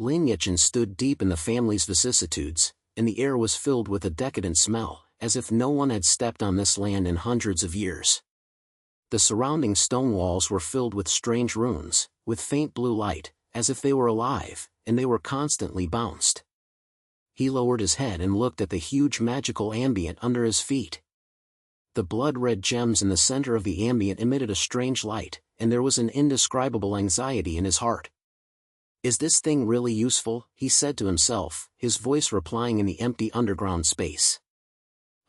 Lin Yechen stood deep in the family's vicissitudes, and the air was filled with a decadent smell, as if no one had stepped on this land in hundreds of years. The surrounding stone walls were filled with strange runes, with faint blue light, as if they were alive, and they were constantly bounced. He lowered his head and looked at the huge magical ambient under his feet. The blood-red gems in the center of the ambient emitted a strange light, and there was an indescribable anxiety in his heart. "Is this thing really useful?" he said to himself, his voice replying in the empty underground space.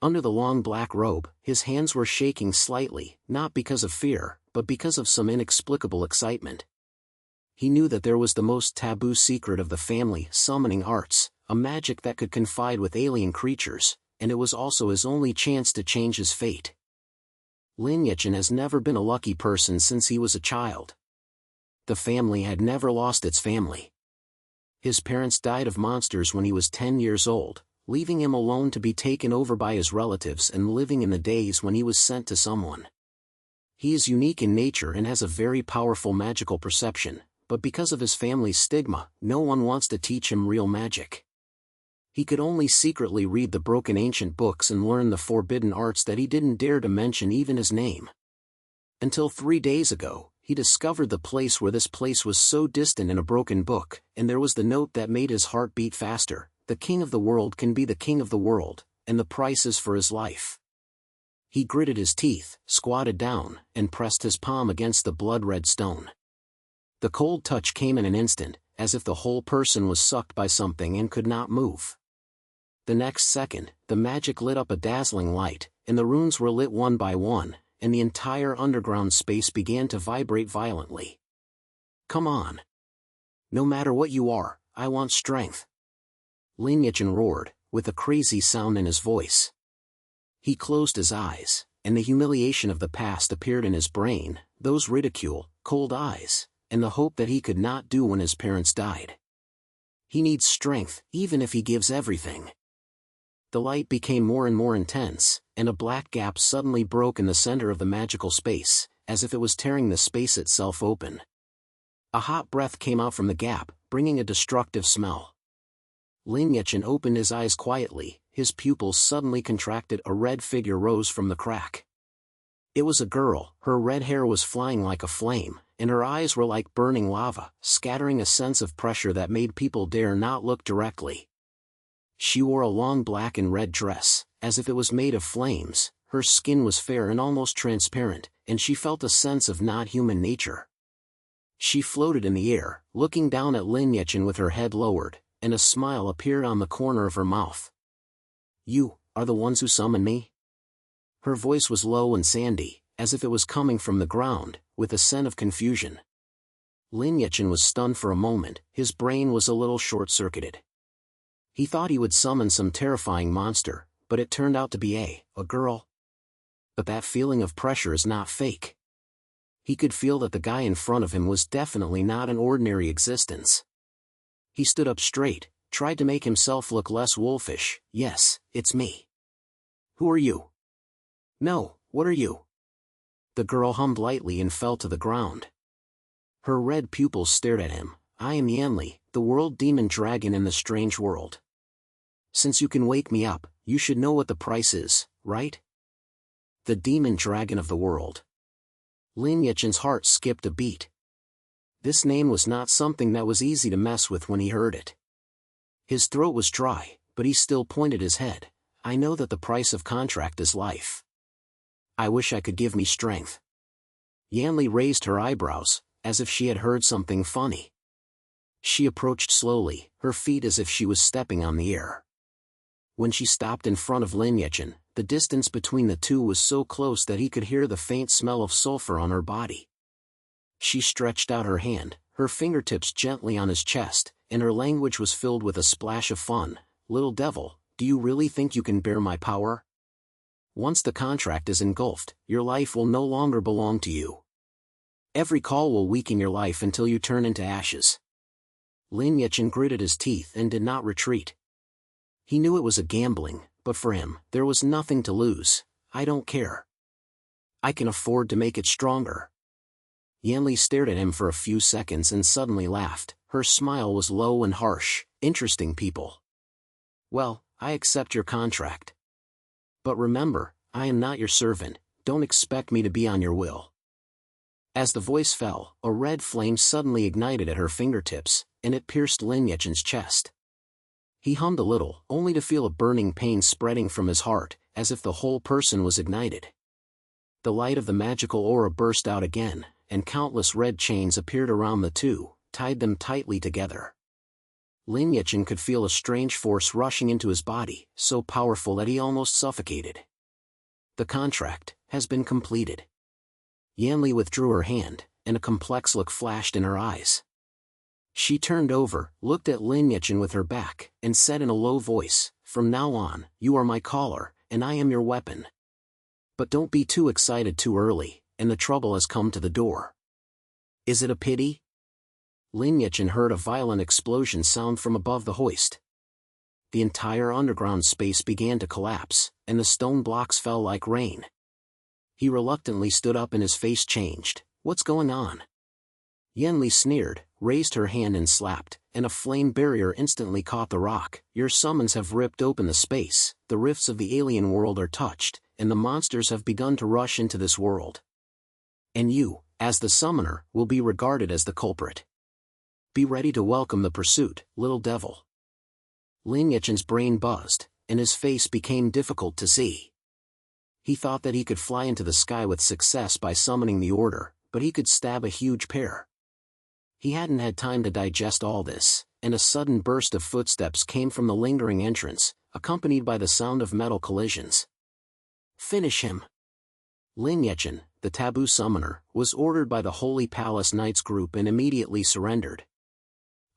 Under the long black robe, his hands were shaking slightly, not because of fear, but because of some inexplicable excitement. He knew that there was the most taboo secret of the family, summoning arts, a magic that could confide with alien creatures, and it was also his only chance to change his fate. Lin Yechen has never been a lucky person since he was a child. The family had never lost its family. His parents died of monsters when he was 10 years old, leaving him alone to be taken over by his relatives and living in the days when he was sent to someone. He is unique in nature and has a very powerful magical perception, but because of his family's stigma, no one wants to teach him real magic. He could only secretly read the broken ancient books and learn the forbidden arts that he didn't dare to mention even his name. Until 3 days ago, he discovered the place where this place was so distant in a broken book, and there was the note that made his heart beat faster: "The king of the world can be the king of the world, and the price is for his life." He gritted his teeth, squatted down, and pressed his palm against the blood-red stone. The cold touch came in an instant, as if the whole person was sucked by something and could not move. The next second, the magic lit up a dazzling light, and the runes were lit one by one, and the entire underground space began to vibrate violently. "Come on. No matter what you are, I want strength," Lin Yechen roared, with a crazy sound in his voice. He closed his eyes, and the humiliation of the past appeared in his brain, those ridicule, cold eyes, and the hope that he could not do when his parents died. He needs strength, even if he gives everything. The light became more and more intense, and a black gap suddenly broke in the center of the magical space, as if it was tearing the space itself open. A hot breath came out from the gap, bringing a destructive smell. Lin Yechen opened his eyes quietly, his pupils suddenly contracted. A red figure rose from the crack. It was a girl, her red hair was flying like a flame, and her eyes were like burning lava, scattering a sense of pressure that made people dare not look directly. She wore a long black and red dress, as if it was made of flames. Her skin was fair and almost transparent, and she felt a sense of not-human nature. She floated in the air, looking down at Lin Yechen with her head lowered, and a smile appeared on the corner of her mouth. "You are the ones who summoned me?" Her voice was low and sandy, as if it was coming from the ground, with a scent of confusion. Lin Yechen was stunned for a moment, his brain was a little short-circuited. He thought he would summon some terrifying monster, but it turned out to be a girl. But that feeling of pressure is not fake. He could feel that the guy in front of him was definitely not an ordinary existence. He stood up straight, tried to make himself look less wolfish. "Yes, it's me." "Who are you?" "No, what are you?" The girl hummed lightly and fell to the ground. Her red pupils stared at him. "I am Yanli, the world demon dragon in the strange world. Since you can wake me up, you should know what the price is, right?" The demon dragon of the world. Lin Yechen's heart skipped a beat. This name was not something that was easy to mess with when he heard it. His throat was dry, but he still pointed his head. "I know that the price of contract is life. I wish I could give me strength." Yanli raised her eyebrows, as if she had heard something funny. She approached slowly, her feet as if she was stepping on the air. When she stopped in front of Lin Yechen, the distance between the two was so close that he could hear the faint smell of sulfur on her body. She stretched out her hand, her fingertips gently on his chest, and her language was filled with a splash of fun. "Little devil, do you really think you can bear my power? Once the contract is engulfed, your life will no longer belong to you. Every call will weaken your life until you turn into ashes." Lin Yechen gritted his teeth and did not retreat. He knew it was a gambling, but for him, there was nothing to lose. "I don't care. I can afford to make it stronger." Yanli stared at him for a few seconds and suddenly laughed. Her smile was low and harsh. Interesting people. Well, I accept your contract. But remember, I am not your servant, don't expect me to be on your will. As the voice fell, a red flame suddenly ignited at her fingertips, and it pierced Lin Yechen's chest. He hummed a little, only to feel a burning pain spreading from his heart, as if the whole person was ignited. The light of the magical aura burst out again, and countless red chains appeared around the two, tied them tightly together. Lin Yechen could feel a strange force rushing into his body, so powerful that he almost suffocated. The contract has been completed. Yanli withdrew her hand, and a complex look flashed in her eyes. She turned over, looked at Lin Yechen with her back, and said in a low voice, "From now on, you are my caller, and I am your weapon. But don't be too excited too early, and the trouble has come to the door." "Is it a pity?" Lin Yechen heard a violent explosion sound from above the hoist. The entire underground space began to collapse, and the stone blocks fell like rain. He reluctantly stood up and his face changed. "What's going on?" Yanli sneered, raised her hand and slapped, and a flame barrier instantly caught the rock. "Your summons have ripped open the space, the rifts of the alien world are touched, and the monsters have begun to rush into this world. And you, as the summoner, will be regarded as the culprit. Be ready to welcome the pursuit, little devil." Lin Yechen's brain buzzed, and his face became difficult to see. He thought that he could fly into the sky with success by summoning the order, but he could stab a huge pair. He hadn't had time to digest all this, and a sudden burst of footsteps came from the lingering entrance, accompanied by the sound of metal collisions. "Finish him." Lin Yechen, the taboo summoner, was ordered by the Holy Palace Knights group and immediately surrendered.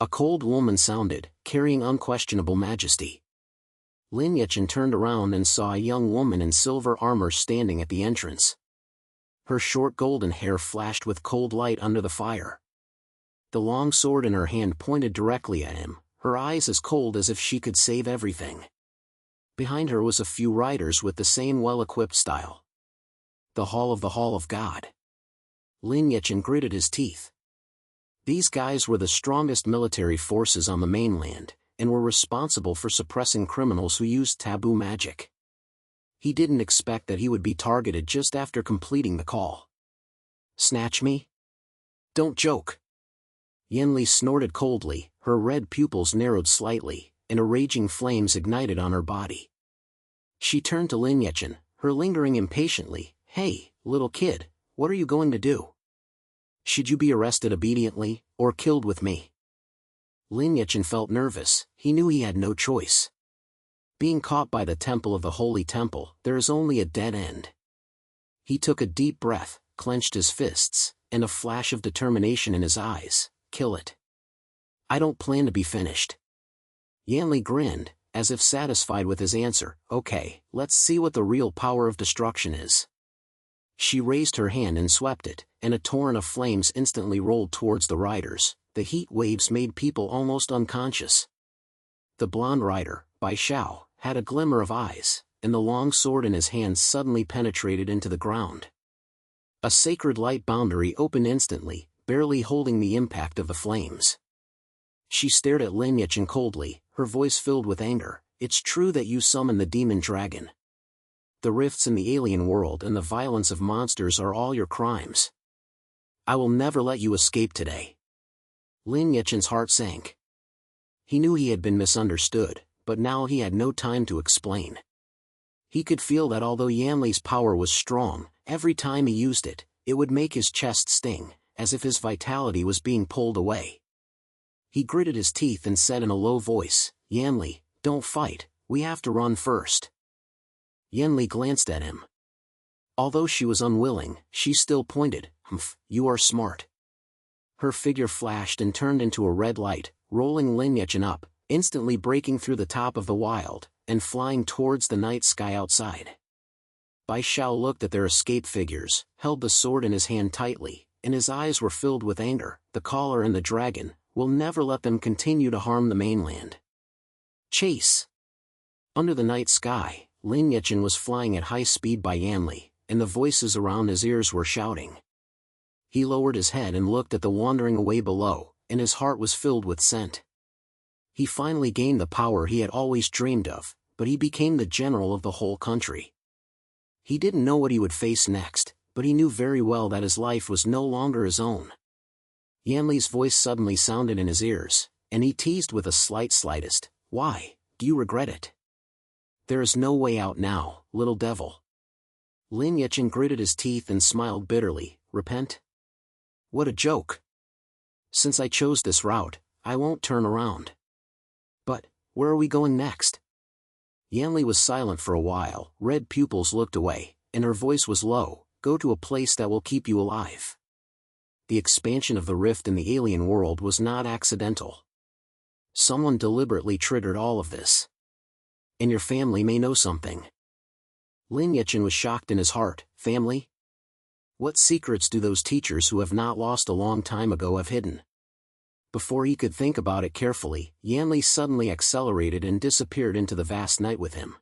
A cold woman sounded, carrying unquestionable majesty. Lin Yechen turned around and saw a young woman in silver armor standing at the entrance. Her short golden hair flashed with cold light under the fire. The long sword in her hand pointed directly at him, her eyes as cold as if she could save everything. Behind her was a few riders with the same well-equipped style. The Hall of God. Lin Yechen gritted his teeth. These guys were the strongest military forces on the mainland, and were responsible for suppressing criminals who used taboo magic. He didn't expect that he would be targeted just after completing the call. "Snatch me? Don't joke." Yanli snorted coldly, her red pupils narrowed slightly, and a raging flames ignited on her body. She turned to Lin Yechen, her lingering impatiently. "Hey, little kid, what are you going to do? Should you be arrested obediently, or killed with me?" Lin Yechen felt nervous. He knew he had no choice. Being caught by the temple of the Holy Temple, there is only a dead end. He took a deep breath, clenched his fists, and a flash of determination in his eyes. "Kill it. I don't plan to be finished." Yanli grinned, as if satisfied with his answer. "Okay, let's see what the real power of destruction is." She raised her hand and swept it, and a torrent of flames instantly rolled towards the riders. The heat waves made people almost unconscious. The blonde rider, Bai Xiao, had a glimmer of eyes, and the long sword in his hand suddenly penetrated into the ground. A sacred light boundary opened instantly, barely holding the impact of the flames. She stared at Lin Yechen coldly, her voice filled with anger. "It's true that you summoned the demon dragon. The rifts in the alien world and the violence of monsters are all your crimes. I will never let you escape today." Lin Yechen's heart sank. He knew he had been misunderstood, but now he had no time to explain. He could feel that although Yanli's power was strong, every time he used it, it would make his chest sting, as if his vitality was being pulled away. He gritted his teeth and said in a low voice, "Yanli, don't fight, we have to run first." Yanli glanced at him. Although she was unwilling, she still pointed. "Humph, you are smart." Her figure flashed and turned into a red light, rolling Lin Yechen up, instantly breaking through the top of the wild, and flying towards the night sky outside. Bai Xiao looked at their escape figures, held the sword in his hand tightly, and his eyes were filled with anger. "The caller and the dragon, will never let them continue to harm the mainland." Chase. Under the night sky, Lin Yechen was flying at high speed by Yanli, and the voices around his ears were shouting. He lowered his head and looked at the wandering away below, and his heart was filled with scent. He finally gained the power he had always dreamed of, but he became the general of the whole country. He didn't know what he would face next, but he knew very well that his life was no longer his own. Yanli's voice suddenly sounded in his ears, and he teased with a slightest, "Why, do you regret it? There is no way out now, little devil." Lin Yechen gritted his teeth and smiled bitterly. "Repent? What a joke. Since I chose this route, I won't turn around. But, where are we going next?" Yanli was silent for a while. Red pupils looked away, and her voice was low. "Go to a place that will keep you alive." The expansion of the rift in the alien world was not accidental. Someone deliberately triggered all of this. And your family may know something. Lin Yechen was shocked in his heart. Family? What secrets do those teachers who have not lost a long time ago have hidden? Before he could think about it carefully, Yanli suddenly accelerated and disappeared into the vast night with him.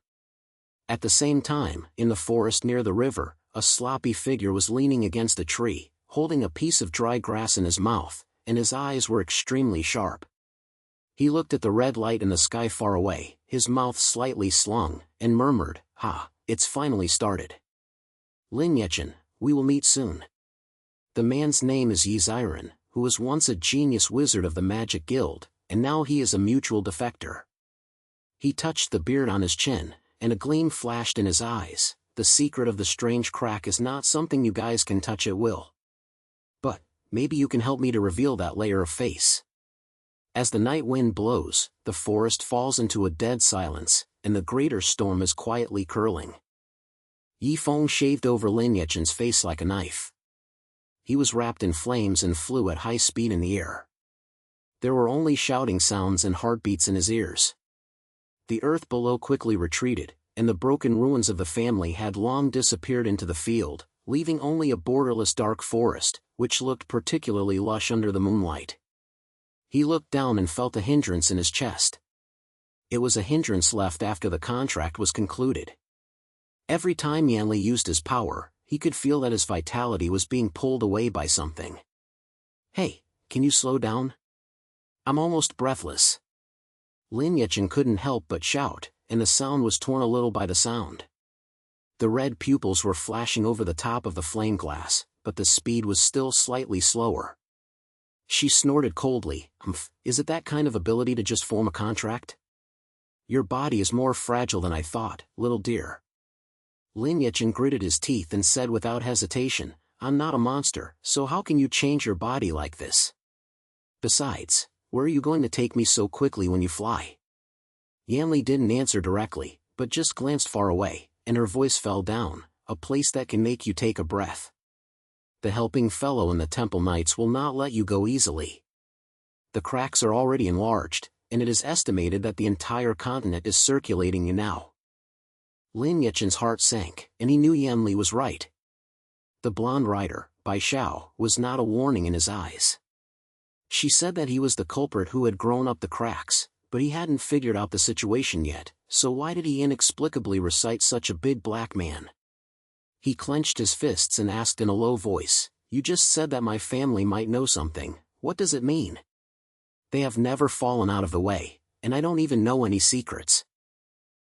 At the same time, in the forest near the river, a sloppy figure was leaning against a tree, holding a piece of dry grass in his mouth, and his eyes were extremely sharp. He looked at the red light in the sky far away, his mouth slightly slung, and murmured, "Ha, it's finally started. Lin Yechen, we will meet soon." The man's name is Yiziren, who was once a genius wizard of the Magic Guild, and now he is a mutual defector. He touched the beard on his chin, and a gleam flashed in his eyes. "The secret of the strange crack is not something you guys can touch at will. But, maybe you can help me to reveal that layer of face." As the night wind blows, the forest falls into a dead silence, and the greater storm is quietly curling. Yi Feng shaved over Lin Yechen's face like a knife. He was wrapped in flames and flew at high speed in the air. There were only shouting sounds and heartbeats in his ears. The earth below quickly retreated, and the broken ruins of the family had long disappeared into the field, leaving only a borderless dark forest, which looked particularly lush under the moonlight. He looked down and felt a hindrance in his chest. It was a hindrance left after the contract was concluded. Every time Yanli used his power, he could feel that his vitality was being pulled away by something. "Hey, can you slow down? I'm almost breathless." Lin Yechen couldn't help but shout, and the sound was torn a little by the sound. The red pupils were flashing over the top of the flame glass, but the speed was still slightly slower. She snorted coldly. Is it that kind of ability to just form a contract? Your body is more fragile than I thought, little dear." Lin Yechen gritted his teeth and said without hesitation, "I'm not a monster, so how can you change your body like this? Besides, where are you going to take me so quickly when you fly?" Yanli didn't answer directly, but just glanced far away, and her voice fell down, "A place that can make you take a breath. The helping fellow and the temple knights will not let you go easily. The cracks are already enlarged, and it is estimated that the entire continent is circulating you now." Lin Yechen's heart sank, and he knew Yanli was right. The blonde rider, Bai Xiao, was not a warning in his eyes. She said that he was the culprit who had grown up the cracks, but he hadn't figured out the situation yet, so why did he inexplicably recite such a big black man? He clenched his fists and asked in a low voice, "You just said that my family might know something, what does it mean? They have never fallen out of the way, and I don't even know any secrets."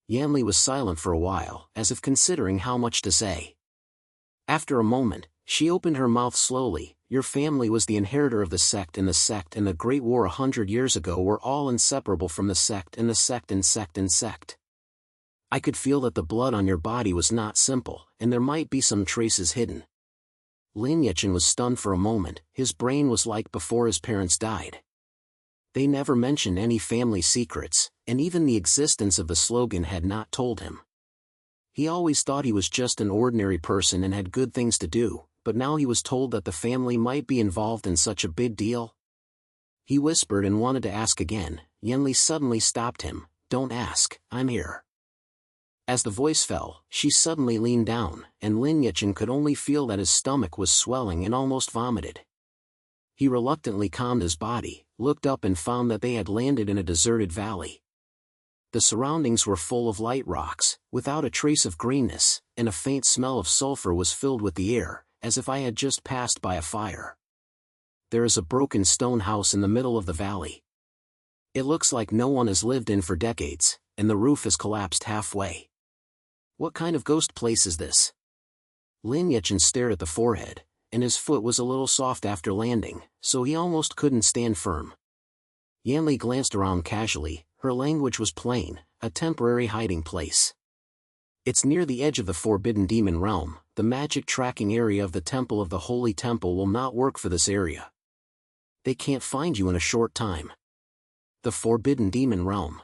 Yanli was silent for a while, as if considering how much to say. After a moment, she opened her mouth slowly. "Your family was the inheritor of the sect and the Great War 100 years ago were all inseparable from the sect and the sect and sect and sect. I could feel that the blood on your body was not simple, and there might be some traces hidden." Lin Yechen was stunned for a moment. His brain was like before his parents died. They never mentioned any family secrets, and even the existence of the slogan had not told him. He always thought he was just an ordinary person and had good things to do, but now he was told that the family might be involved in such a big deal. He whispered and wanted to ask again. Yanli suddenly stopped him. "Don't ask, I'm here." As the voice fell, she suddenly leaned down, and Lin Yechen could only feel that his stomach was swelling and almost vomited. He reluctantly calmed his body, looked up and found that they had landed in a deserted valley. The surroundings were full of light rocks, without a trace of greenness, and a faint smell of sulfur was filled with the air, as if I had just passed by a fire. There is a broken stone house in the middle of the valley. It looks like no one has lived in for decades, and the roof has collapsed halfway. What kind of ghost place is this? Lin Yechen stared at the forehead, and his foot was a little soft after landing, so he almost couldn't stand firm. Yanli glanced around casually. Her language was plain, a temporary hiding place. It's near the edge of the Forbidden Demon Realm. The magic tracking area of the Temple of the Holy Temple will not work for this area. They can't find you in a short time. The Forbidden Demon Realm.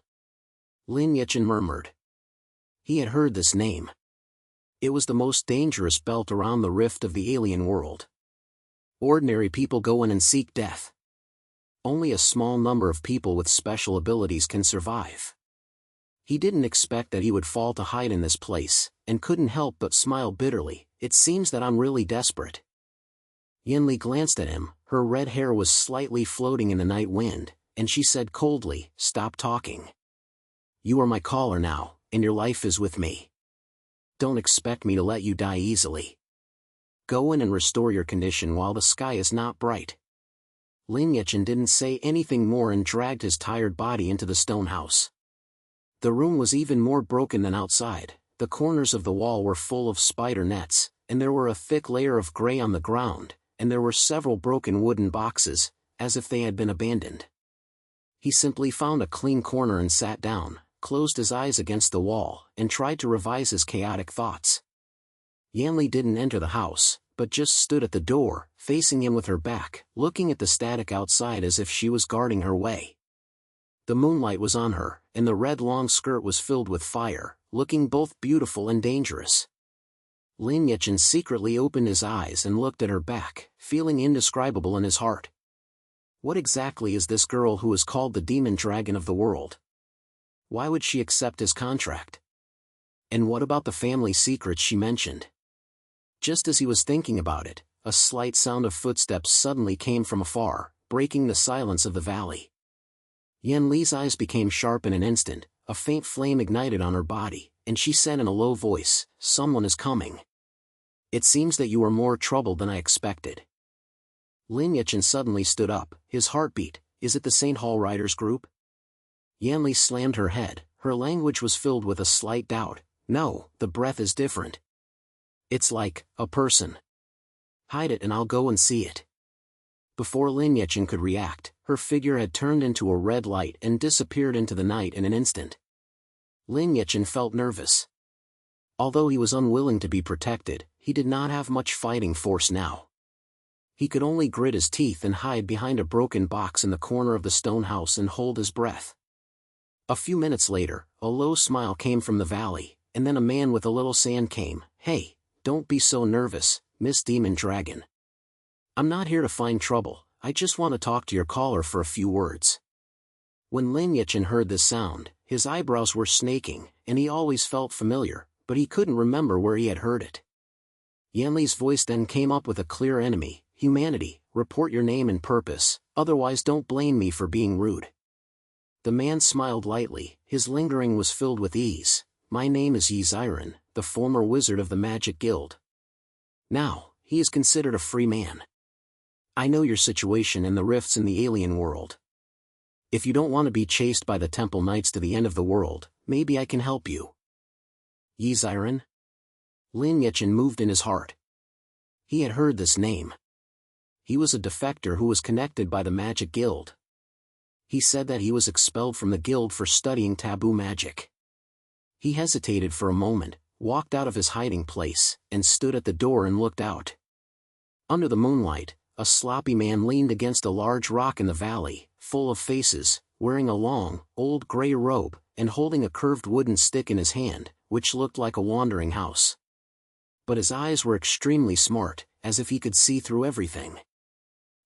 Lin Yechen murmured. He had heard this name. It was the most dangerous belt around the rift of the alien world. Ordinary people go in and seek death. Only a small number of people with special abilities can survive. He didn't expect that he would fall to hide in this place, and couldn't help but smile bitterly. It seems that I'm really desperate. Yanli glanced at him. Her red hair was slightly floating in the night wind, and she said coldly, "Stop talking. You are my caller now, and your life is with me. Don't expect me to let you die easily. Go in and restore your condition while the sky is not bright." Lin Yechen didn't say anything more and dragged his tired body into the stone house. The room was even more broken than outside. The corners of the wall were full of spider nets, and there were a thick layer of gray on the ground, and there were several broken wooden boxes, as if they had been abandoned. He simply found a clean corner and sat down, closed his eyes against the wall, and tried to revise his chaotic thoughts. Yanli didn't enter the house, but just stood at the door, facing him with her back, looking at the static outside as if she was guarding her way. The moonlight was on her, and the red long skirt was filled with fire, looking both beautiful and dangerous. Lin Yechen secretly opened his eyes and looked at her back, feeling indescribable in his heart. What exactly is this girl who is called the demon dragon of the world? Why would she accept his contract? And what about the family secrets she mentioned? Just as he was thinking about it, a slight sound of footsteps suddenly came from afar, breaking the silence of the valley. Yanli's eyes became sharp in an instant, a faint flame ignited on her body, and she said in a low voice, "Someone is coming. It seems that you are more trouble than I expected." Lin Yechen suddenly stood up, his heart beat. Is it the St. Hall Riders group? Yanli slammed her head. Her language was filled with a slight doubt. No, the breath is different. It's like a person. Hide it and I'll go and see it. Before Lin Yechen could react, her figure had turned into a red light and disappeared into the night in an instant. Lin Yechen felt nervous. Although he was unwilling to be protected, he did not have much fighting force now. He could only grit his teeth and hide behind a broken box in the corner of the stone house and hold his breath. A few minutes later, a low smile came from the valley, and then a man with a little sand came. "Hey, don't be so nervous, Miss Demon Dragon. I'm not here to find trouble, I just want to talk to your caller for a few words." When Lin Yechen heard this sound, his eyebrows were snaking, and he always felt familiar, but he couldn't remember where he had heard it. Yanli's voice then came up with a clear enemy. "Humanity, report your name and purpose, otherwise don't blame me for being rude." The man smiled lightly, his lingering was filled with ease. "My name is Yechen, the former wizard of the Magic Guild. Now, he is considered a free man. I know your situation and the rifts in the alien world. If you don't want to be chased by the Temple Knights to the end of the world, maybe I can help you." Yechen? Lin Yechen moved in his heart. He had heard this name. He was a defector who was connected by the Magic Guild. He said that he was expelled from the guild for studying taboo magic. He hesitated for a moment, walked out of his hiding place, and stood at the door and looked out. Under the moonlight, a sloppy man leaned against a large rock in the valley, full of faces, wearing a long, old gray robe, and holding a curved wooden stick in his hand, which looked like a wandering house. But his eyes were extremely smart, as if he could see through everything.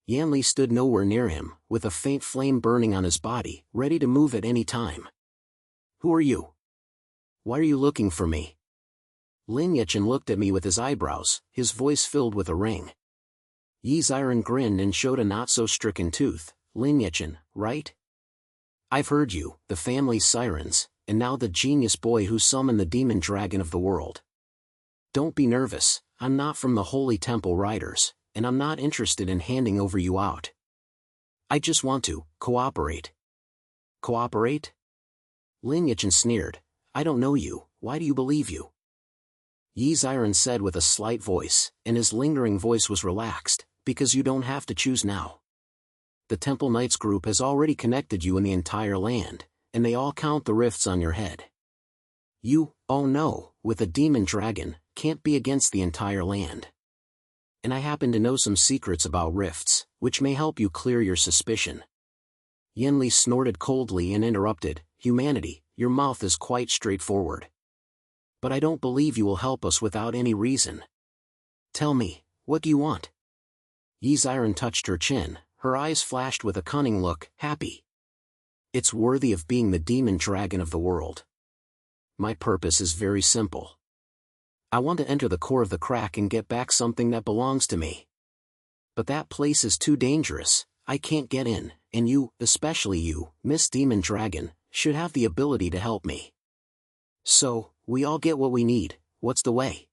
Yanli stood nowhere near him, with a faint flame burning on his body, ready to move at any time. "Who are you? Why are you looking for me?" Lin Yechen looked at me with his eyebrows, his voice filled with a ring. Yechen grinned and showed a not-so-stricken tooth. "Lin Yechen, right? I've heard you, the family's sirens, and now the genius boy who summoned the demon dragon of the world. Don't be nervous, I'm not from the Holy Temple Riders, and I'm not interested in handing over you out. I just want to cooperate. Cooperate? Lin Yechen sneered. I don't know you, why do you believe you? Yi Ziren said with a slight voice, and his lingering voice was relaxed, because you don't have to choose now. The Temple Knights group has already connected you in the entire land, and they all count the rifts on your head. You, oh no, with a demon dragon, can't be against the entire land. And I happen to know some secrets about rifts, which may help you clear your suspicion. Yanli snorted coldly and interrupted, Humanity, your mouth is quite straightforward. But I don't believe you will help us without any reason. Tell me, what do you want? Yi Ziren touched her chin, her eyes flashed with a cunning look, happy. It's worthy of being the demon dragon of the world. My purpose is very simple. I want to enter the core of the crack and get back something that belongs to me. But that place is too dangerous, I can't get in, and you, especially you, Miss Demon Dragon, should have the ability to help me. So, we all get what we need, what's the way?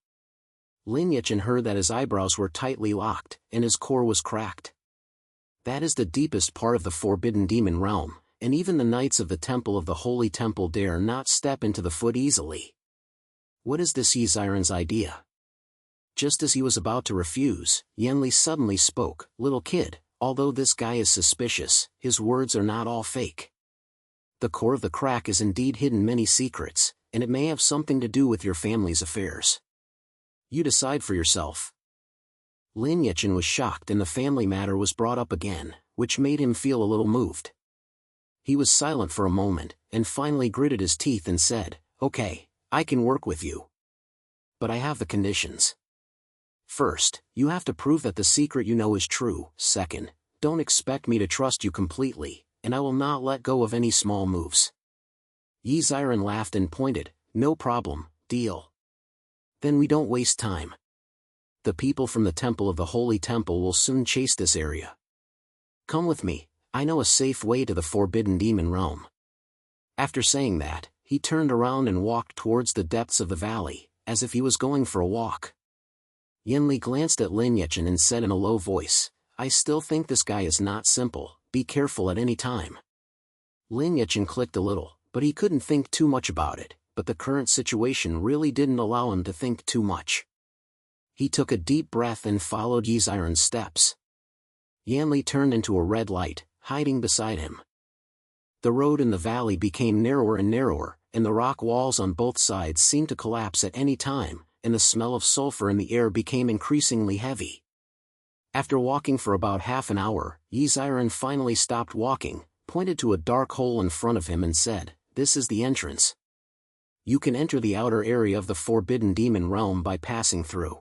Lin Yechen heard that his eyebrows were tightly locked, and his core was cracked. That is the deepest part of the forbidden demon realm, and even the knights of the Temple of the Holy Temple dare not step into the foot easily. What is this Yi Ziren's idea? Just as he was about to refuse, Yanli suddenly spoke, Little kid, although this guy is suspicious, his words are not all fake. The core of the crack is indeed hidden many secrets, and it may have something to do with your family's affairs. You decide for yourself. Lin Yechen was shocked and the family matter was brought up again, which made him feel a little moved. He was silent for a moment, and finally gritted his teeth and said, Okay, I can work with you. But I have the conditions. First, you have to prove that the secret you know is true. Second, don't expect me to trust you completely, and I will not let go of any small moves. Yi Ziren laughed and pointed, No problem, deal. Then we don't waste time. The people from the Temple of the Holy Temple will soon chase this area. Come with me, I know a safe way to the Forbidden Demon Realm. After saying that, he turned around and walked towards the depths of the valley, as if he was going for a walk. Yanli glanced at Lin Yechen and said in a low voice, I still think this guy is not simple, be careful at any time. Lin Yechen clicked a little, but he couldn't think too much about it, but the current situation really didn't allow him to think too much. He took a deep breath and followed Yi Ziren's steps. Yanli turned into a red light, hiding beside him. The road in the valley became narrower and narrower, and the rock walls on both sides seemed to collapse at any time, and the smell of sulfur in the air became increasingly heavy. After walking for about half an hour, Yi Ziren finally stopped walking, pointed to a dark hole in front of him and said, This is the entrance. You can enter the outer area of the Forbidden Demon Realm by passing through.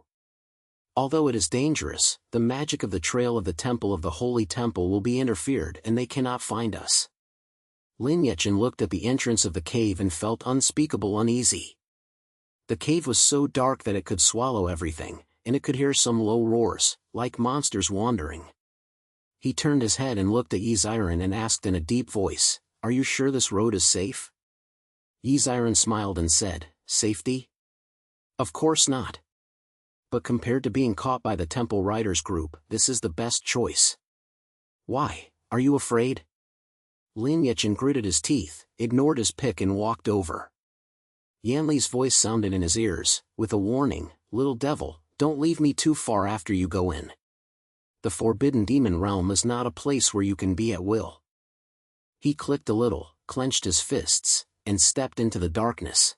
Although it is dangerous, the magic of the trail of the Temple of the Holy Temple will be interfered and they cannot find us. Lin Yechen looked at the entrance of the cave and felt unspeakable uneasy. The cave was so dark that it could swallow everything, and it could hear some low roars, like monsters wandering. He turned his head and looked at Yi Ziren and asked in a deep voice, Are you sure this road is safe? Yi Ziren smiled and said, Safety? Of course not. But compared to being caught by the Temple Riders group, this is the best choice. Why, are you afraid? Lin Yechen gritted his teeth, ignored his pick and walked over. Yanli's voice sounded in his ears, with a warning, Little devil, don't leave me too far after you go in. The Forbidden Demon Realm is not a place where you can be at will. He clicked a little, clenched his fists, and stepped into the darkness.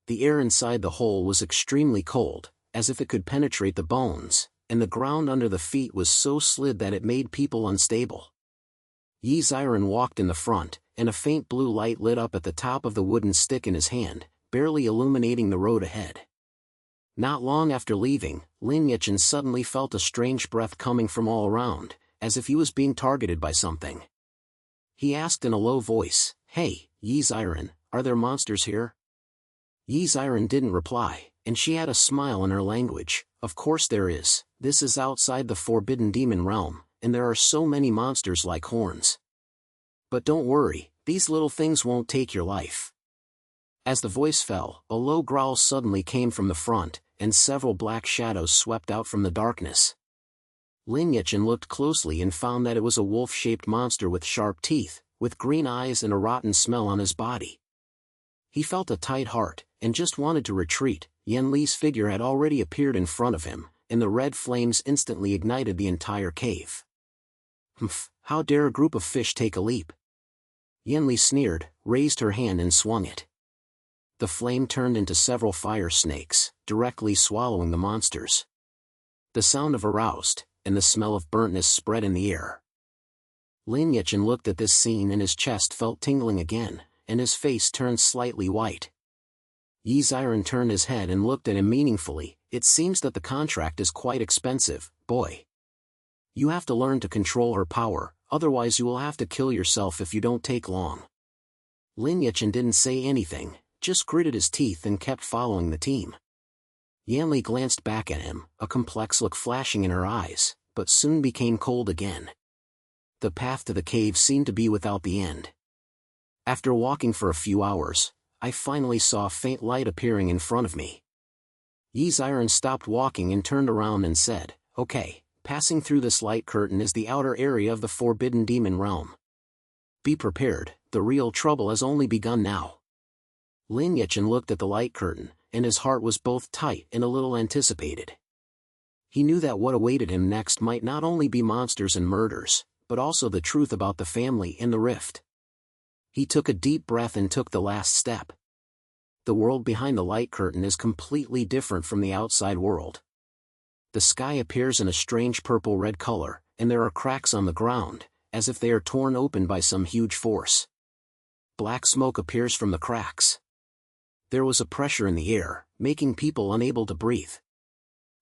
The air inside the hole was extremely cold, as if it could penetrate the bones, and the ground under the feet was so slid that it made people unstable. Yi Ziren walked in the front, and a faint blue light lit up at the top of the wooden stick in his hand, barely illuminating the road ahead. Not long after leaving, Lin Yechen suddenly felt a strange breath coming from all around, as if he was being targeted by something. He asked in a low voice, Hey, Yi Ziren, are there monsters here? Yi Ziren didn't reply, and she had a smile in her language, Of course there is, this is outside the Forbidden Demon Realm, and there are so many monsters like horns. But don't worry, these little things won't take your life. As the voice fell, a low growl suddenly came from the front, and several black shadows swept out from the darkness. Lin Yechen looked closely and found that it was a wolf-shaped monster with sharp teeth, with green eyes and a rotten smell on his body. He felt a tight heart, and just wanted to retreat. Yanli's figure had already appeared in front of him, and the red flames instantly ignited the entire cave. "Humph, how dare a group of fish take a leap?" Yanli sneered, raised her hand and swung it. The flame turned into several fire snakes, directly swallowing the monsters. The sound of aroused, and the smell of burntness spread in the air. Lin Yechen looked at this scene and his chest felt tingling again, and his face turned slightly white. Yi Ziren turned his head and looked at him meaningfully. "It seems that the contract is quite expensive, boy. You have to learn to control her power, otherwise you will have to kill yourself if you don't take long." Lin Yechen didn't say anything, just gritted his teeth and kept following the team. Yanli glanced back at him, a complex look flashing in her eyes, but soon became cold again. The path to the cave seemed to be without the end. "After walking for a few hours, I finally saw a faint light appearing in front of me." Yi Ziren stopped walking and turned around and said, "Okay, passing through this light curtain is the outer area of the Forbidden Demon Realm. Be prepared, the real trouble has only begun now." Lin Yechen looked at the light curtain, and his heart was both tight and a little anticipated. He knew that what awaited him next might not only be monsters and murders, but also the truth about the family and the rift. He took a deep breath and took the last step. The world behind the light curtain is completely different from the outside world. The sky appears in a strange purple-red color, and there are cracks on the ground, as if they are torn open by some huge force. Black smoke appears from the cracks. There was a pressure in the air, making people unable to breathe.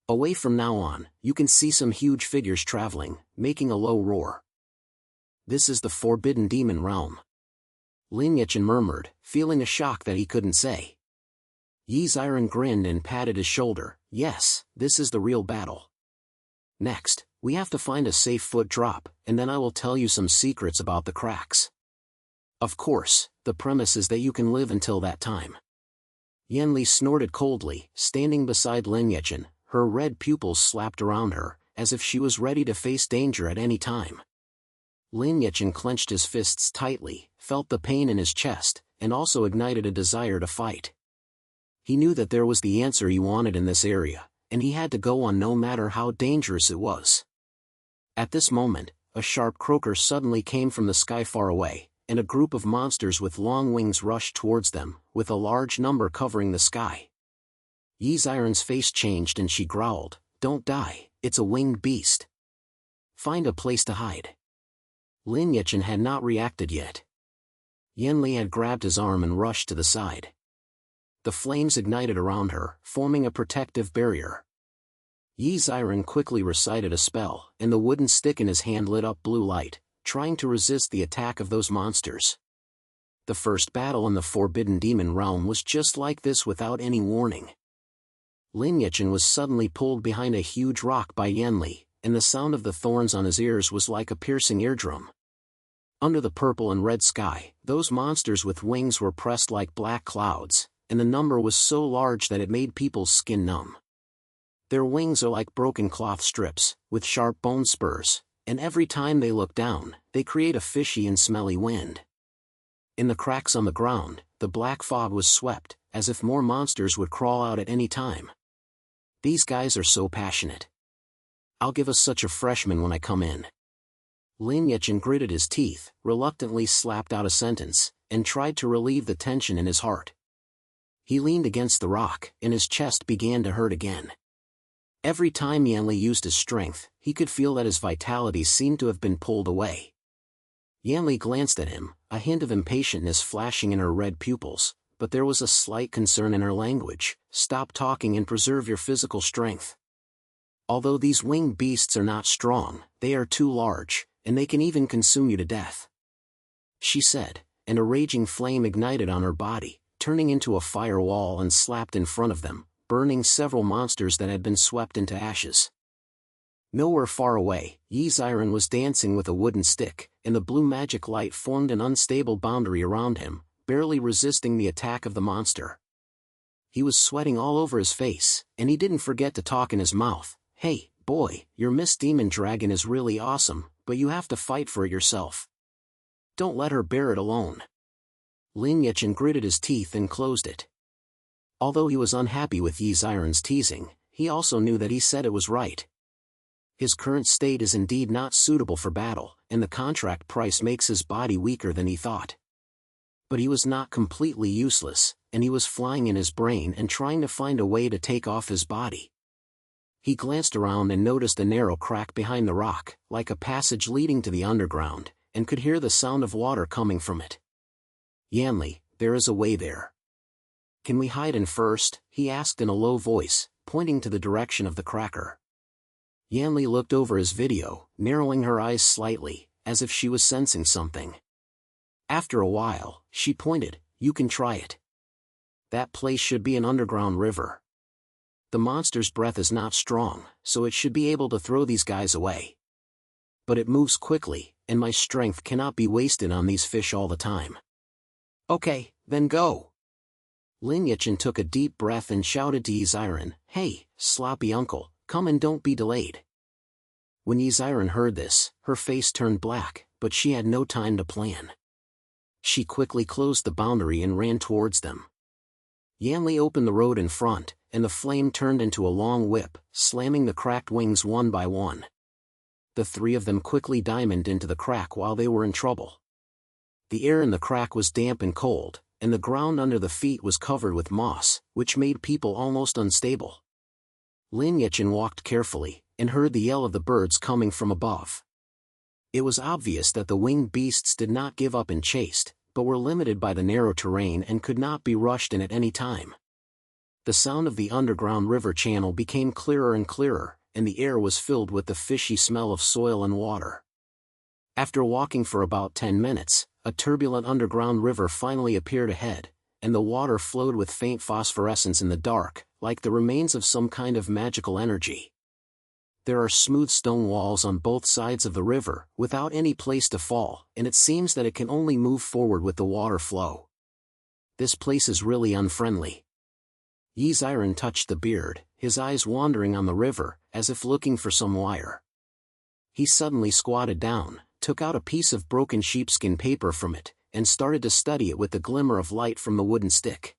Away from now on, you can see some huge figures traveling, making a low roar. "This is the Forbidden Demon Realm," Lin Yechen murmured, feeling a shock that he couldn't say. Yi Ziren grinned and patted his shoulder. "Yes, this is the real battle. Next, we have to find a safe foot drop, and then I will tell you some secrets about the cracks. Of course, the premise is that you can live until that time." Yanli snorted coldly, standing beside Lin Yechen, her red pupils slapped around her, as if she was ready to face danger at any time. Lin Yechen clenched his fists tightly, felt the pain in his chest, and also ignited a desire to fight. He knew that there was the answer he wanted in this area, and he had to go on no matter how dangerous it was. At this moment, a sharp croaker suddenly came from the sky far away, and a group of monsters with long wings rushed towards them, with a large number covering the sky. Yi Ziren's face changed and she growled, "Don't die, it's a winged beast. Find a place to hide." Lin Yechen had not reacted yet. Yanli had grabbed his arm and rushed to the side. The flames ignited around her, forming a protective barrier. Yi Ziren quickly recited a spell, and the wooden stick in his hand lit up blue light, trying to resist the attack of those monsters. The first battle in the Forbidden Demon Realm was just like this without any warning. Lin Yechen was suddenly pulled behind a huge rock by Yanli, and the sound of the thorns on his ears was like a piercing eardrum. Under the purple and red sky, those monsters with wings were pressed like black clouds, and the number was so large that it made people's skin numb. Their wings are like broken cloth strips, with sharp bone spurs, and every time they look down, they create a fishy and smelly wind. In the cracks on the ground, the black fog was swept, as if more monsters would crawl out at any time. "These guys are so passionate. I'll give us such a freshman when I come in." Lin Yechen gritted his teeth, reluctantly slapped out a sentence, and tried to relieve the tension in his heart. He leaned against the rock, and his chest began to hurt again. Every time Yanli used his strength, he could feel that his vitality seemed to have been pulled away. Yanli glanced at him, a hint of impatientness flashing in her red pupils, but there was a slight concern in her language. "Stop talking and preserve your physical strength. Although these winged beasts are not strong, they are too large, and they can even consume you to death," she said, and a raging flame ignited on her body, turning into a firewall and slapped in front of them, burning several monsters that had been swept into ashes. Nowhere far away, Yi Ziren was dancing with a wooden stick, and the blue magic light formed an unstable boundary around him, barely resisting the attack of the monster. He was sweating all over his face, and he didn't forget to talk in his mouth. "Hey, boy, your Miss Demon Dragon is really awesome, but you have to fight for it yourself. Don't let her bear it alone." Lin Yechen gritted his teeth and closed it. Although he was unhappy with Yi Xiren's teasing, he also knew that he said it was right. His current state is indeed not suitable for battle, and the contract price makes his body weaker than he thought. But he was not completely useless, and he was flying in his brain and trying to find a way to take off his body. He glanced around and noticed a narrow crack behind the rock, like a passage leading to the underground, and could hear the sound of water coming from it. "Yanli, there is a way there. Can we hide in first?" he asked in a low voice, pointing to the direction of the cracker. Yanli looked over his video, narrowing her eyes slightly, as if she was sensing something. After a while, she pointed, "You can try it. That place should be an underground river. The monster's breath is not strong, so it should be able to throw these guys away. But it moves quickly, and my strength cannot be wasted on these fish all the time." "Okay, then go." Lin Yechen took a deep breath and shouted to Yi Xiren, "Hey, sloppy uncle, come and don't be delayed." When Yi Xiren heard this, her face turned black, but she had no time to plan. She quickly closed the boundary and ran towards them. Yanli opened the road in front, and the flame turned into a long whip, slamming the cracked wings one by one. The three of them quickly diamonded into the crack while they were in trouble. The air in the crack was damp and cold, and the ground under the feet was covered with moss, which made people almost unstable. Lin Yechen walked carefully, and heard the yell of the birds coming from above. It was obvious that the winged beasts did not give up and chased, but were limited by the narrow terrain and could not be rushed in at any time. The sound of the underground river channel became clearer and clearer, and the air was filled with the fishy smell of soil and water. After walking for about 10 minutes, a turbulent underground river finally appeared ahead, and the water flowed with faint phosphorescence in the dark, like the remains of some kind of magical energy. There are smooth stone walls on both sides of the river, without any place to fall, and it seems that it can only move forward with the water flow. This place is really unfriendly. Yi Xiren touched the beard, his eyes wandering on the river, as if looking for some wire. He suddenly squatted down, took out a piece of broken sheepskin paper from it, and started to study it with the glimmer of light from the wooden stick.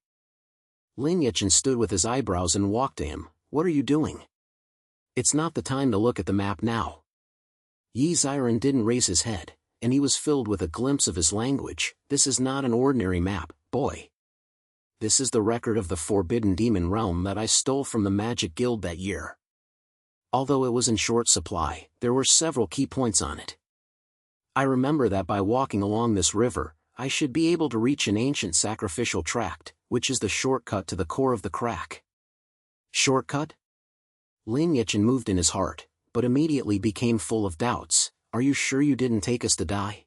Lin Yechen stood with his eyebrows and walked to him. "What are you doing? It's not the time to look at the map now." Yi Xiren didn't raise his head, and he was filled with a glimpse of his language. "This is not an ordinary map, boy. This is the record of the Forbidden Demon Realm that I stole from the Magic Guild that year. Although it was in short supply, there were several key points on it. I remember that by walking along this river, I should be able to reach an ancient sacrificial tract, which is the shortcut to the core of the crack." "Shortcut?" Lin Yechen moved in his heart, but immediately became full of doubts. "Are you sure you didn't take us to die?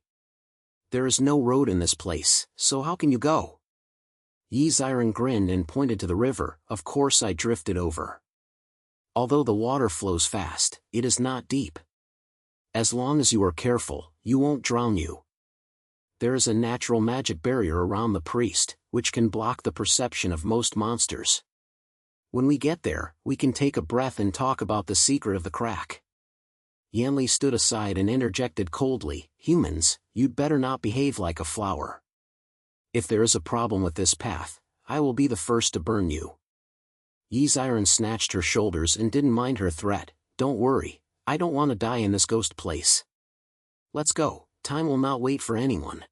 There is no road in this place, so how can you go?" Yi Xiren grinned and pointed to the river. "Of course I drifted over. Although the water flows fast, it is not deep. As long as you are careful, you won't drown you. There is a natural magic barrier around the priest, which can block the perception of most monsters. When we get there, we can take a breath and talk about the secret of the crack." Yanli stood aside and interjected coldly, "Humans, you'd better not behave like a flower. If there is a problem with this path, I will be the first to burn you." Yi Xiren snatched her shoulders and didn't mind her threat. "Don't worry, I don't want to die in this ghost place. Let's go, time will not wait for anyone."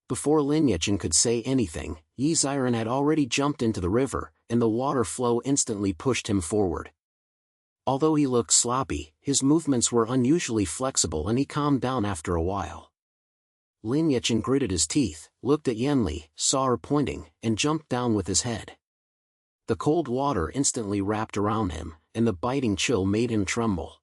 Before Lin Yechen could say anything, Yi Xiren had already jumped into the river, and the water flow instantly pushed him forward. Although he looked sloppy, his movements were unusually flexible and he calmed down after a while. Lin Yechen gritted his teeth, looked at Yanli, saw her pointing, and jumped down with his head. The cold water instantly wrapped around him, and the biting chill made him tremble.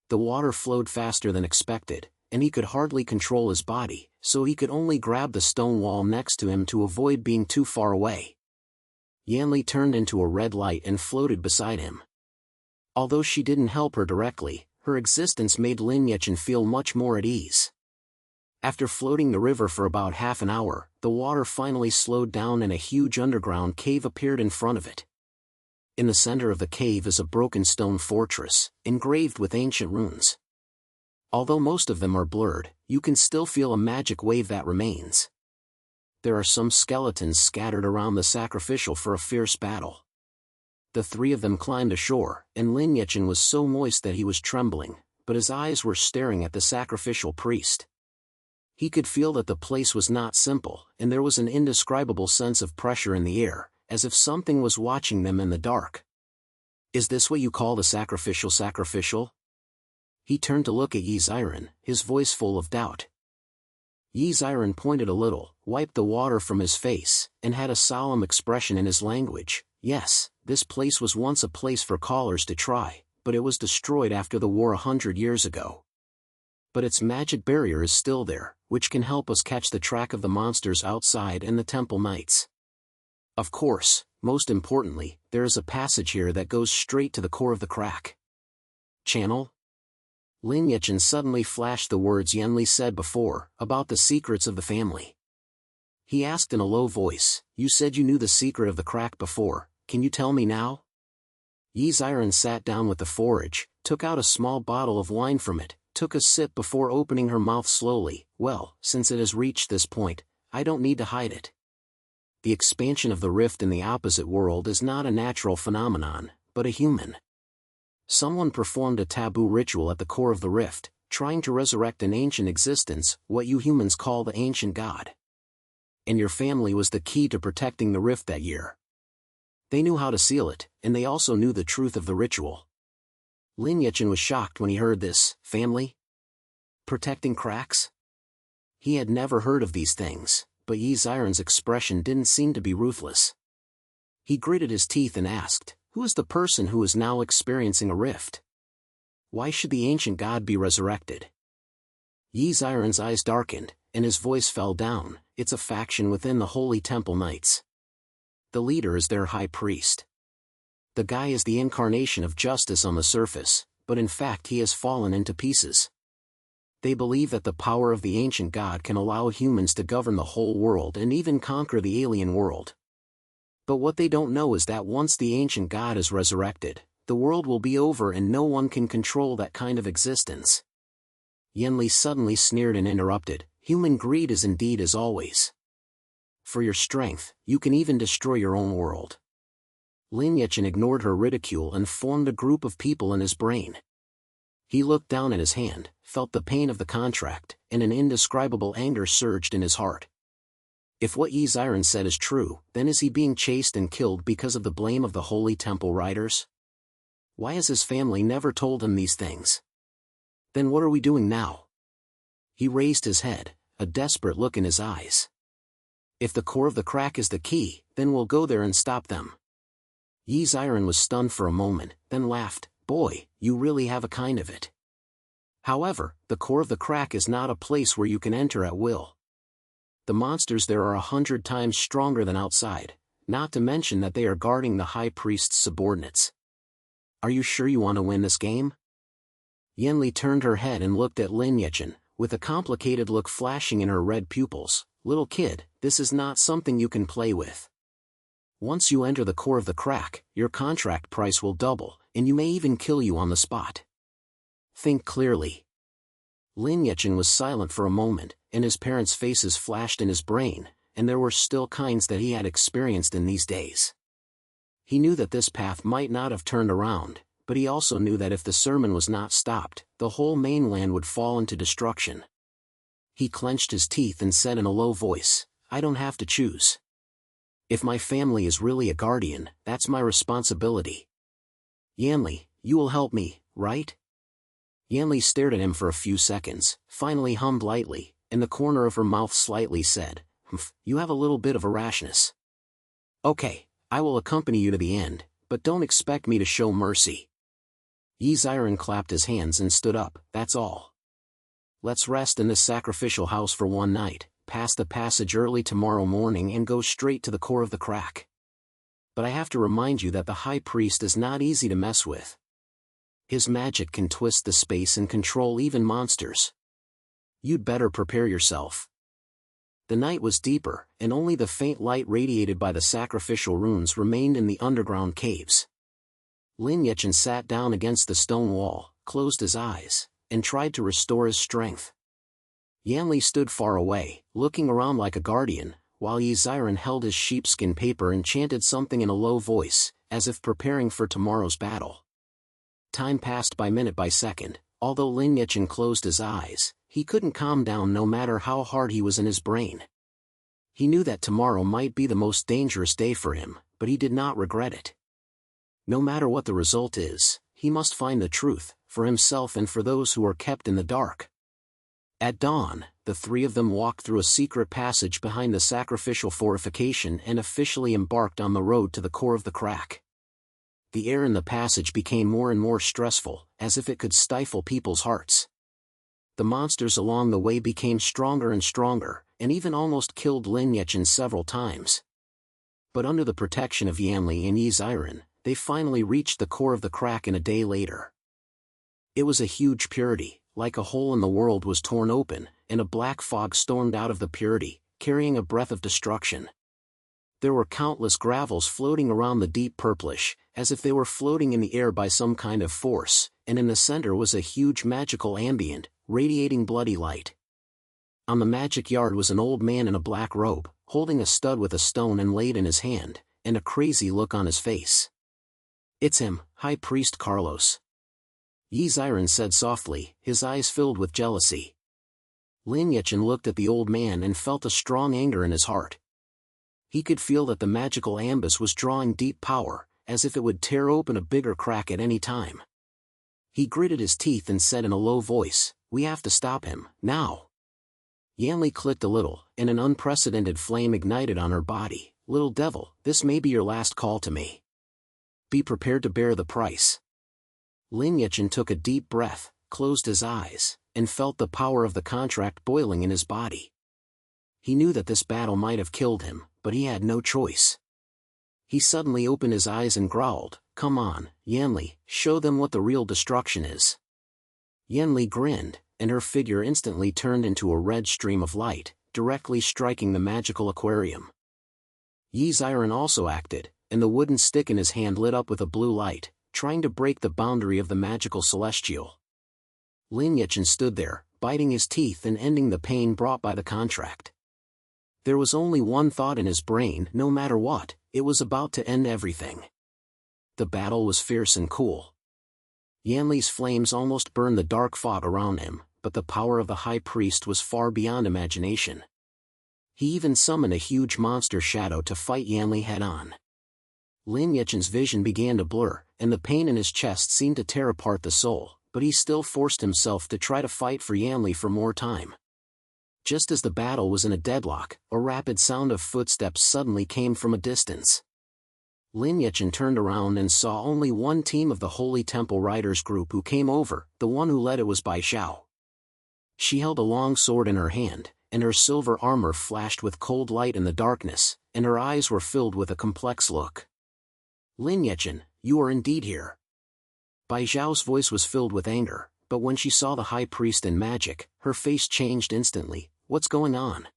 The water flowed faster than expected, and he could hardly control his body, so he could only grab the stone wall next to him to avoid being too far away. Yanli turned into a red light and floated beside him. Although she didn't help her directly, her existence made Lin Yechen feel much more at ease. After floating the river for about half an hour, the water finally slowed down and a huge underground cave appeared in front of it. In the center of the cave is a broken stone fortress, engraved with ancient runes. Although most of them are blurred, you can still feel a magic wave that remains. There are some skeletons scattered around the sacrificial for a fierce battle. The three of them climbed ashore, and Lin Yechen was so moist that he was trembling, but his eyes were staring at the sacrificial priest. He could feel that the place was not simple, and there was an indescribable sense of pressure in the air, as if something was watching them in the dark. "Is this what you call the sacrificial?" He turned to look at Yi Ziren, his voice full of doubt. Yi Ziren pointed a little, wiped the water from his face, and had a solemn expression in his language. "Yes, this place was once a place for callers to try, but it was destroyed after the war 100 years ago. But its magic barrier is still there, which can help us catch the track of the monsters outside and the temple knights. Of course, most importantly, there is a passage here that goes straight to the core of the crack." "Channel?" Lin Yechen suddenly flashed the words Yanli said before, about the secrets of the family. He asked in a low voice, "You said you knew the secret of the crack before, can you tell me now?" Yi Ziren sat down with the forage, took out a small bottle of wine from it, took a sip before opening her mouth slowly. "Well, since it has reached this point, I don't need to hide it. The expansion of the rift in the opposite world is not a natural phenomenon, but a human. Someone performed a taboo ritual at the core of the rift, trying to resurrect an ancient existence, what you humans call the ancient god. And your family was the key to protecting the rift that year. They knew how to seal it, and they also knew the truth of the ritual." Lin Yechen was shocked when he heard this. Family? Protecting cracks? He had never heard of these things, but Yi Ziren's expression didn't seem to be ruthless. He gritted his teeth and asked, "Who is the person who is now experiencing a rift? Why should the ancient god be resurrected?" Yi Ziren's eyes darkened, and his voice fell down. "It's a faction within the Holy Temple Knights. The leader is their high priest. The guy is the incarnation of justice on the surface, but in fact he has fallen into pieces. They believe that the power of the ancient god can allow humans to govern the whole world and even conquer the alien world. But what they don't know is that once the ancient god is resurrected, the world will be over and no one can control that kind of existence." Yanli suddenly sneered and interrupted, "Human greed is indeed as always. For your strength, you can even destroy your own world." Lin Yechen ignored her ridicule and formed a group of people in his brain. He looked down at his hand, felt the pain of the contract, and an indescribable anger surged in his heart. If what Yi Ziren said is true, then is he being chased and killed because of the blame of the Holy Temple Riders? Why has his family never told him these things? Then what are we doing now? He raised his head, a desperate look in his eyes. If the core of the crack is the key, then we'll go there and stop them. Yi Ziren was stunned for a moment, then laughed. "Boy, you really have a kind of it. However, the core of the crack is not a place where you can enter at will. The monsters there are 100 times stronger than outside, not to mention that they are guarding the high priest's subordinates. Are you sure you want to win this game?" Yanli turned her head and looked at Lin Yechen, with a complicated look flashing in her red pupils. "Little kid, this is not something you can play with. Once you enter the core of the crack, your contract price will double, and you may even kill you on the spot. Think clearly." Lin Yechen was silent for a moment, and his parents' faces flashed in his brain, and there were still kinds that he had experienced in these days. He knew that this path might not have turned around, but he also knew that if the sermon was not stopped, the whole mainland would fall into destruction. He clenched his teeth and said in a low voice, "I don't have to choose. If my family is really a guardian, that's my responsibility. Yanli, you will help me, right?" Yanli stared at him for a few seconds, finally hummed lightly, and the corner of her mouth slightly said, "Humph, you have a little bit of a rashness. Okay, I will accompany you to the end, but don't expect me to show mercy." Yi Ziren clapped his hands and stood up. "That's all. Let's rest in this sacrificial house for one night, pass the passage early tomorrow morning and go straight to the core of the crack. But I have to remind you that the high priest is not easy to mess with. His magic can twist the space and control even monsters. You'd better prepare yourself. The night was deeper, and only the faint light radiated by the sacrificial runes remained in the underground caves. Lin Yechen sat down against the stone wall, closed his eyes, and tried to restore his strength. Yanli stood far away, looking around like a guardian, while Yiziren held his sheepskin paper and chanted something in a low voice, as if preparing for tomorrow's battle. Time passed by minute by second. Although Lin Yechen closed his eyes, he couldn't calm down no matter how hard he was in his brain. He knew that tomorrow might be the most dangerous day for him, but he did not regret it. No matter what the result is, he must find the truth, for himself and for those who are kept in the dark. At dawn, the three of them walked through a secret passage behind the sacrificial fortification and officially embarked on the road to the core of the crack. The air in the passage became more and more stressful, as if it could stifle people's hearts. The monsters along the way became stronger and stronger, and even almost killed Lin Yechen several times. But under the protection of Yanli and Yiziren, they finally reached the core of the crack a day later. It was a huge purity, like a hole in the world was torn open, and a black fog stormed out of the purity, carrying a breath of destruction. There were countless gravels floating around the deep purplish, as if they were floating in the air by some kind of force, and in the center was a huge magical ambient, radiating bloody light. On the magic yard was an old man in a black robe, holding a stud with a stone inlaid in his hand, and a crazy look on his face. "It's him, High Priest Carlos," Yiziren said softly, his eyes filled with jealousy. Lin Yechen looked at the old man and felt a strong anger in his heart. He could feel that the magical ambus was drawing deep power, as if it would tear open a bigger crack at any time. He gritted his teeth and said in a low voice, "We have to stop him, now." Yanli clicked a little, and an unprecedented flame ignited on her body. "Little devil, this may be your last call to me. Be prepared to bear the price." Lin Yechen took a deep breath, closed his eyes, and felt the power of the contract boiling in his body. He knew that this battle might have killed him, but he had no choice. He suddenly opened his eyes and growled, "Come on, Yanli, show them what the real destruction is." Yanli grinned, and her figure instantly turned into a red stream of light, directly striking the magical aquarium. Yiziren also acted, and the wooden stick in his hand lit up with a blue light, trying to break the boundary of the magical celestial. Lin Yechen stood there, biting his teeth and ending the pain brought by the contract. There was only one thought in his brain: no matter what, it was about to end everything. The battle was fierce and cool. Yanli's flames almost burned the dark fog around him, but the power of the High Priest was far beyond imagination. He even summoned a huge monster shadow to fight Yanli head-on. Lin Yechen's vision began to blur, and the pain in his chest seemed to tear apart the soul, but he still forced himself to try to fight for Yanli for more time. Just as the battle was in a deadlock, a rapid sound of footsteps suddenly came from a distance. Lin Yechen turned around and saw only one team of the Holy Temple Riders group who came over. The one who led it was Bai Xiao. She held a long sword in her hand, and her silver armor flashed with cold light in the darkness, and her eyes were filled with a complex look. "Lin Yechen, you are indeed here." Bai Xiao's voice was filled with anger, but when she saw the High Priest and magic, her face changed instantly. "What's going on?"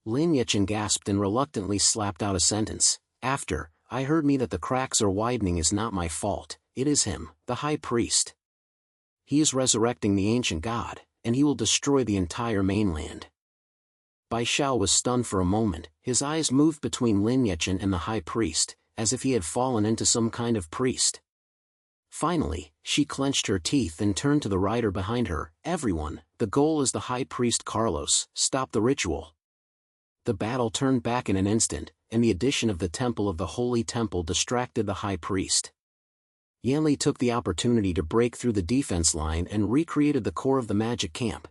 Lin Yechen gasped and reluctantly slapped out a sentence. "After I heard me that the cracks are widening is not my fault, it is him, the High Priest. He is resurrecting the ancient god, and he will destroy the entire mainland." Bai Xiao was stunned for a moment, his eyes moved between Lin Yechen and the High Priest, as if he had fallen into some kind of priest. Finally, she clenched her teeth and turned to the rider behind her. "Everyone, the goal is the High Priest Carlos, stop the ritual." The battle turned back in an instant, and the addition of the Temple of the Holy Temple distracted the High Priest. Yanli took the opportunity to break through the defense line and recreated the core of the magic camp.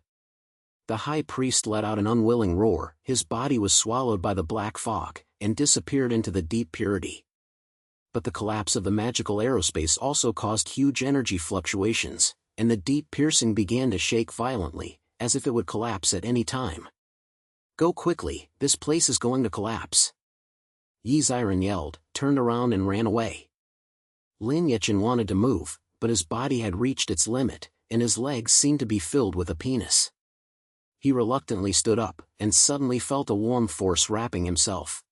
The High Priest let out an unwilling roar, his body was swallowed by the black fog, and disappeared into the deep purity. But the collapse of the magical aerospace also caused huge energy fluctuations, and the deep piercing began to shake violently, as if it would collapse at any time. "Go quickly, this place is going to collapse." Yiziren yelled, turned around and ran away. Lin Yechen wanted to move, but his body had reached its limit, and his legs seemed to be filled with a penis. He reluctantly stood up, and suddenly felt a warm force wrapping himself.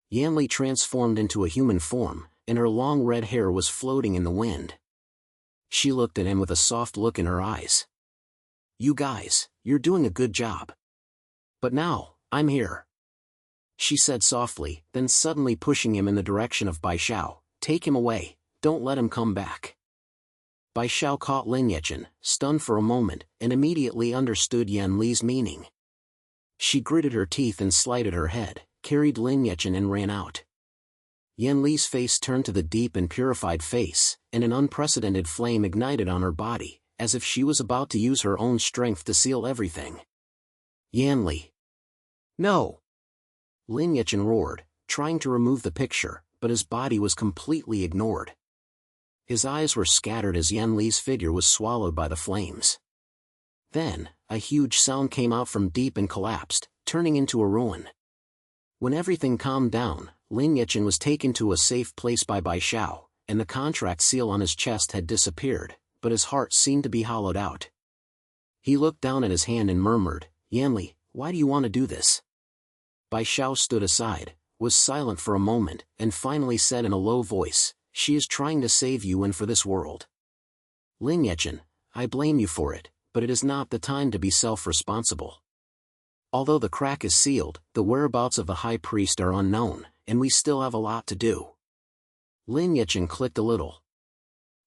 Yanli transformed into a human form, and her long red hair was floating in the wind. She looked at him with a soft look in her eyes. "You guys, you're doing a good job. But now, I'm here," she said softly, then suddenly pushing him in the direction of Bai Xiao. "Take him away, don't let him come back." Bai Xiao caught Lin Yechen, stunned for a moment, and immediately understood Yanli's meaning. She gritted her teeth and slighted her head, carried Lin Yechen and ran out. Yanli's face turned to the deep and purified face, and an unprecedented flame ignited on her body, as if she was about to use her own strength to seal everything. "Yanli! No!" Lin Yechen roared, trying to remove the picture, but his body was completely ignored. His eyes were scattered as Yanli's figure was swallowed by the flames. Then, a huge sound came out from deep and collapsed, turning into a ruin. When everything calmed down, Lin Yechen was taken to a safe place by Bai Xiao, and the contract seal on his chest had disappeared, but his heart seemed to be hollowed out. He looked down at his hand and murmured, "Yanli, why do you want to do this?" Bai Xiao stood aside, was silent for a moment, and finally said in a low voice, "She is trying to save you and for this world. Lin Yechen, I blame you for it, but it is not the time to be self-responsible. Although the crack is sealed, the whereabouts of the high priest are unknown, and we still have a lot to do." Lin Yechen clicked a little.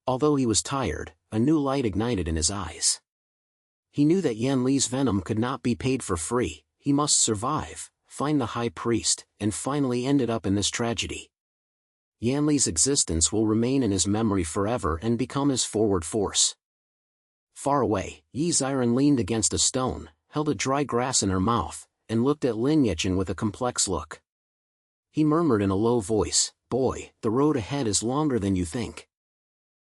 Although he was tired, a new light ignited in his eyes. He knew that Yanli's venom could not be paid for free. He must survive, find the high priest, and finally ended up in this tragedy. Yanli's existence will remain in his memory forever and become his forward force. Far away, Yi Ziren leaned against a stone, held a dry grass in her mouth, and looked at Lin Yechen with a complex look. He murmured in a low voice, "Boy, the road ahead is longer than you think."